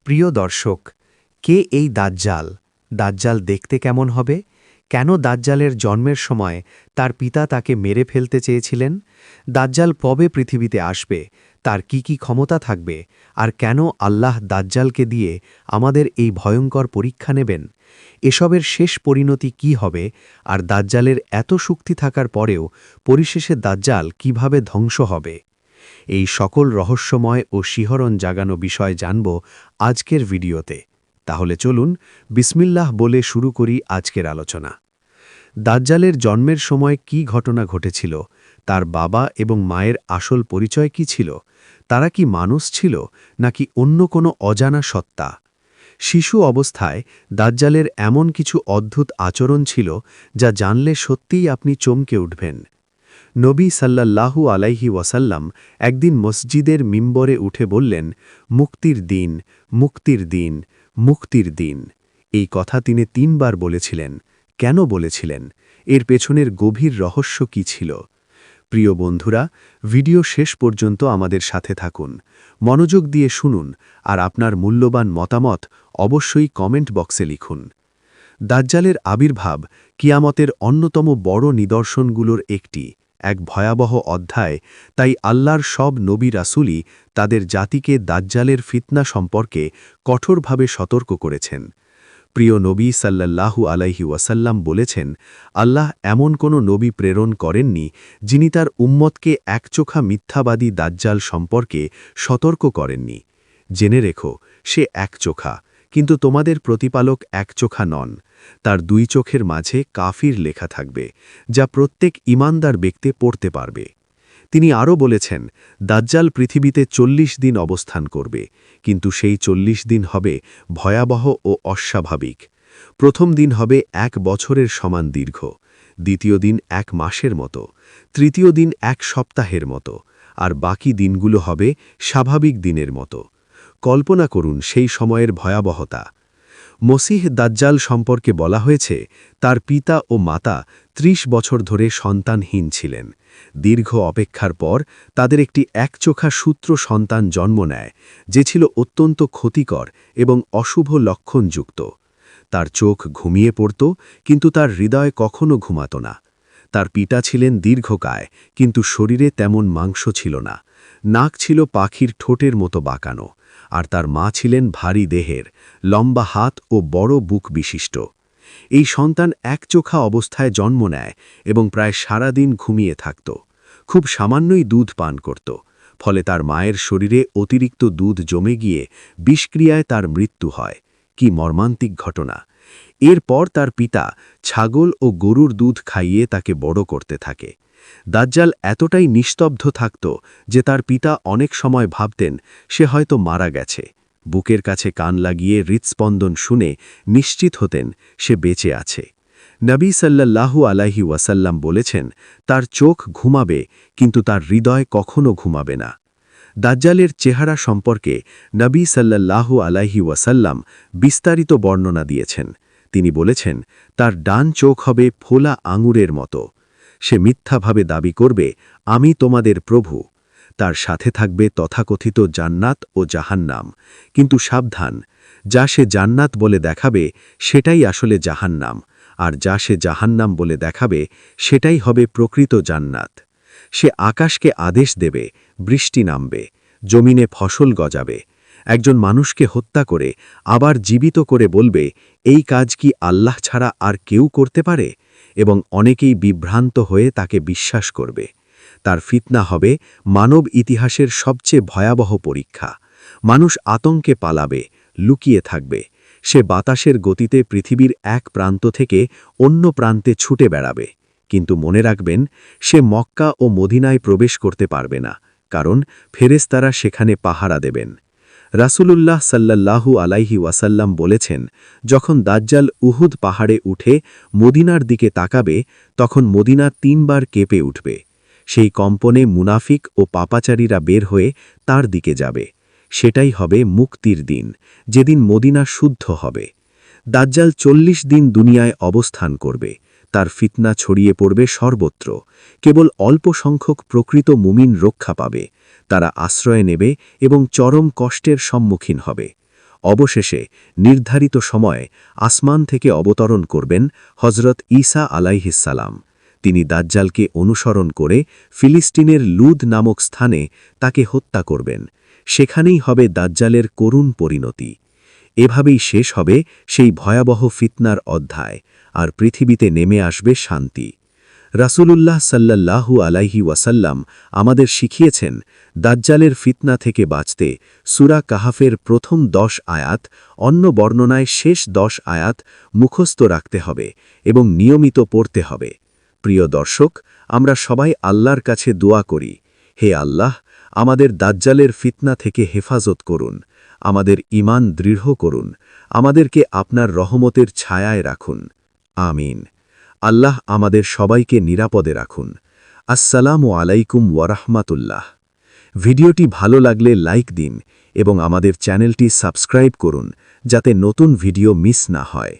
প্রিয় দর্শক, কে এই দাজ্জাল? দাজ্জাল দেখতে কেমন হবে? কেন দাজ্জালের জন্মের সময় তার পিতা তাকে মেরে ফেলতে চেয়েছিলেন? দাজ্জাল কবে পৃথিবীতে আসবে? তার কি ক্ষমতা থাকবে? আর কেন আল্লাহ দাজ্জালকে দিয়ে আমাদের এই ভয়ঙ্কর পরীক্ষা নেবেন? এসবের শেষ পরিণতি কি হবে? আর দাজ্জালের এত শক্তি থাকার পরেও পরিশেষে দাজ্জাল কিভাবে ধ্বংস হবে? এই সকল রহস্যময় ও শিহরণ জাগানো বিষয় জানব আজকের ভিডিওতে। তাহলে চলুন বিসমিল্লাহ বলে শুরু করি আজকের আলোচনা। দাজ্জালের জন্মের সময় কি ঘটনা ঘটেছিল? তার বাবা এবং মায়ের আসল পরিচয় কি ছিল? তারা কি মানুষ ছিল নাকি অন্য কোনো অজানা সত্তা? শিশু অবস্থায় দাজ্জালের এমন কিছু অদ্ভুত আচরণ ছিল যা জানলে সত্যিই আপনি চমকে উঠবেন। নবী সাল্লাল্লাহু আলাইহি ওয়াসাল্লাম একদিন মসজিদের মিম্বরে উঠে বললেন, মুক্তির দিন, মুক্তির দিন, মুক্তির দিন। এই কথা তিনি ৩ বার বলেছিলেন। কেন বলেছিলেন? এর পেছনের গভীর রহস্য কি ছিল? প্রিয় বন্ধুরা, ভিডিও শেষ পর্যন্ত আমাদের সাথে থাকুন, মনোযোগ দিয়ে শুনুন, আর আপনার মূল্যবান মতামত অবশ্যই কমেন্ট বক্সে লিখুন। দাজ্জালের আবির্ভাব কিয়ামতের অন্যতম বড় নিদর্শনগুলোর একটি, এক ভয়াবহ অধ্যায়। তাই আল্লাহর সব নবী রাসূলই তাদের জাতিকে দাজ্জালের ফিতনা সম্পর্কে কঠোরভাবে সতর্ক করেছেন। প্রিয় নবী সাল্লাল্লাহু আলাইহি ওয়াসাল্লাম বলেছেন, আল্লাহ এমন কোনো নবী প্রেরণ করেননি যিনি তার উম্মতকে একচোখা মিথ্যাবাদী দাজ্জাল সম্পর্কে সতর্ক করেননি। জেনে রেখো, সে একচোখা, কিন্তু তোমাদের প্রতিপালক একচোখা নন। তার ২ চোখের মাঝে কাফির লেখা থাকবে, যা প্রত্যেক ঈমানদার ব্যক্তি পড়তে পারবে। তিনি আরও বলেছেন, দাজ্জাল পৃথিবীতে ৪০ দিন অবস্থান করবে, কিন্তু সেই ৪০ দিন হবে ভয়াবহ ও অস্বাভাবিক। প্রথম দিন হবে ১ বছরের সমান দীর্ঘ, দ্বিতীয় দিন ১ মাসের মতো, তৃতীয় দিন ১ সপ্তাহের মতো, আর বাকি দিনগুলো হবে স্বাভাবিক দিনের মতো। কল্পনা করুন সেই সময়ের ভয়াবহতা। মসিহ দাজ্জাল সম্পর্কে বলা হয়েছে, তার পিতা ও মাতা ৩০ বছর ধরে সন্তানহীন ছিলেন। দীর্ঘ অপেক্ষার পর তাদের একটি একচোখা সূত্র সন্তান জন্ম নেয়, যে ছিল অত্যন্ত ক্ষতিকর এবং অশুভ লক্ষণযুক্ত। তার চোখ ঘুমিয়ে পড়ত, কিন্তু তার হৃদয় কখনো ঘুমাত না। তার পিতা ছিলেন দীর্ঘকায়, কিন্তু শরীরে তেমন মাংস ছিল না। নাক ছিল পাখির ঠোঁটের মতো বাঁকানো, আর তার মা ছিলেন ভারী দেহের, লম্বা হাত ও বড় বুক বিশিষ্ট। এই সন্তান একচোখা অবস্থায় জন্ম নেয় এবং প্রায় সারা দিন ঘুমিয়ে থাকত। খুব সামান্যই দুধ পান করত, ফলে তার মায়ের শরীরে অতিরিক্ত দুধ জমে গিয়ে বিষক্রিয়ায় তার মৃত্যু হয়। কি মর্মান্তিক ঘটনা! এরপর তার পিতা ছাগল ও গরুর দুধ খাইয়ে তাকে বড় করতে থাকে। দাজ্জাল এতটাই নিস্তব্ধ থাকত যে তার পিতা অনেক সময় ভাবতেন সে হয়তো মারা গেছে। বুকের কাছে কান লাগিয়ে হৃৎস্পন্দন শুনে নিশ্চিত হতেন সে বেঁচে আছে। নবী সাল্লাল্লাহু আলাইহি ওয়াসাল্লাম বলেছেন, তার চোখ ঘুমাবে, কিন্তু তার হৃদয় কখনো ঘুমাবে না। দাজ্জালের চেহারা সম্পর্কে নবী সাল্লাল্লাহু আলাইহি ওয়াসাল্লাম বিস্তারিত বর্ণনা দিয়েছেন। তিনি বলেছেন, তার ডান চোখ হবে ফোলা আঙুরের মতো। সে মিথ্যাভাবে দাবি করবে, আমি তোমাদের প্রভু। তার সাথে থাকবে তথাকথিত জান্নাত ও জাহান্নাম, কিন্তু সাবধান, যা সে জান্নাত বলে দেখাবে সেটাই আসলে জাহান্নাম, আর যা সে জাহান্নাম বলে দেখাবে সেটাই হবে প্রকৃত জান্নাত। সে আকাশকে আদেশ দেবে, বৃষ্টি নামবে, জমিনে ফসল গজাবে। একজন মানুষকে হত্যা করে আবার জীবিত করে বলবে, এই কাজ কি আল্লাহ ছাড়া আর কেউ করতে পারে? এবং অনেকেই বিভ্রান্ত হয়ে তাকে বিশ্বাস করবে। তার ফিতনা হবে মানব ইতিহাসের সবচেয়ে ভয়াবহ পরীক্ষা। মানুষ আতঙ্কে পালাবে, লুকিয়ে থাকবে। সে বাতাসের গতিতে পৃথিবীর এক প্রান্ত থেকে অন্য প্রান্তে ছুটে বেড়াবে। কিন্তু মনে রাখবেন, সে মক্কা ও মদিনায় প্রবেশ করতে পারবে না, কারণ ফেরেশতারা সেখানে পাহারা দেবেন। রাসূলুল্লাহ সাল্লাল্লাহু আলাইহি ওয়াসাল্লাম বলেছেন, যখন দাজ্জাল উহুদ পাহাড়ে উঠে মদিনার দিকে তাকাবে, তখন মদিনা ৩ বার কেঁপে উঠবে। সেই কম্পনে মুনাফিক ও পাপাচারীরা বের হয়ে তার দিকে যাবে। সেটাই হবে মুক্তির দিন, যেদিন মদিনা শুদ্ধ হবে। দাজ্জাল ৪০ দিন দুনিয়ায় অবস্থান করবে। তার ফিতনা ছড়িয়ে পড়বে সর্বত্র। কেবল অল্প সংখ্যক প্রকৃত মুমিন রক্ষা পাবে। তারা আশ্রয় নেবে এবং চরম কষ্টের সম্মুখীন হবে। অবশেষে নির্ধারিত সময়ে আসমান থেকে অবতরণ করবেন হজরত ঈসা আলাইহিসসালাম। তিনি দাজ্জালকে অনুসরণ করে ফিলিস্তিনের লুদ নামক স্থানে তাকে হত্যা করবেন। সেখানেই হবে দাজ্জালের করুণ পরিণতি। এভাবেই শেষ হবে সেই ভয়াবহ ফিতনার অধ্যায়, আর পৃথিবীতে নেমে আসবে শান্তি। রাসূলুল্লাহ সাল্লাল্লাহু আলাইহি ওয়াসাল্লাম আমাদের শিখিয়েছেন, দাজ্জালের ফিতনা থেকে বাঁচতে সূরা কাহাফের প্রথম 10 আয়াত, অন্য বর্ণনায় শেষ 10 আয়াত মুখস্থ রাখতে হবে এবং নিয়মিত পড়তে হবে। প্রিয় দর্শক, আমরা সবাই আল্লাহর কাছে দোয়া করি, হে আল্লাহ, আমাদের দাজ্জালের ফিতনা থেকে হেফাজত করুন, আমাদের ঈমান দৃঢ় করুন, আমাদেরকে আপনার রহমতের ছায়ায় রাখুন। আমিন। আল্লাহ আমাদের সবাইকে নিরাপদে রাখুন। আসসালামু আলাইকুম ওয়ারাহমাতুল্লাহ। ভিডিওটি ভালো লাগলে লাইক দিন এবং আমাদের চ্যানেলটি সাবস্ক্রাইব করুন, যাতে নতুন ভিডিও মিস না হয়।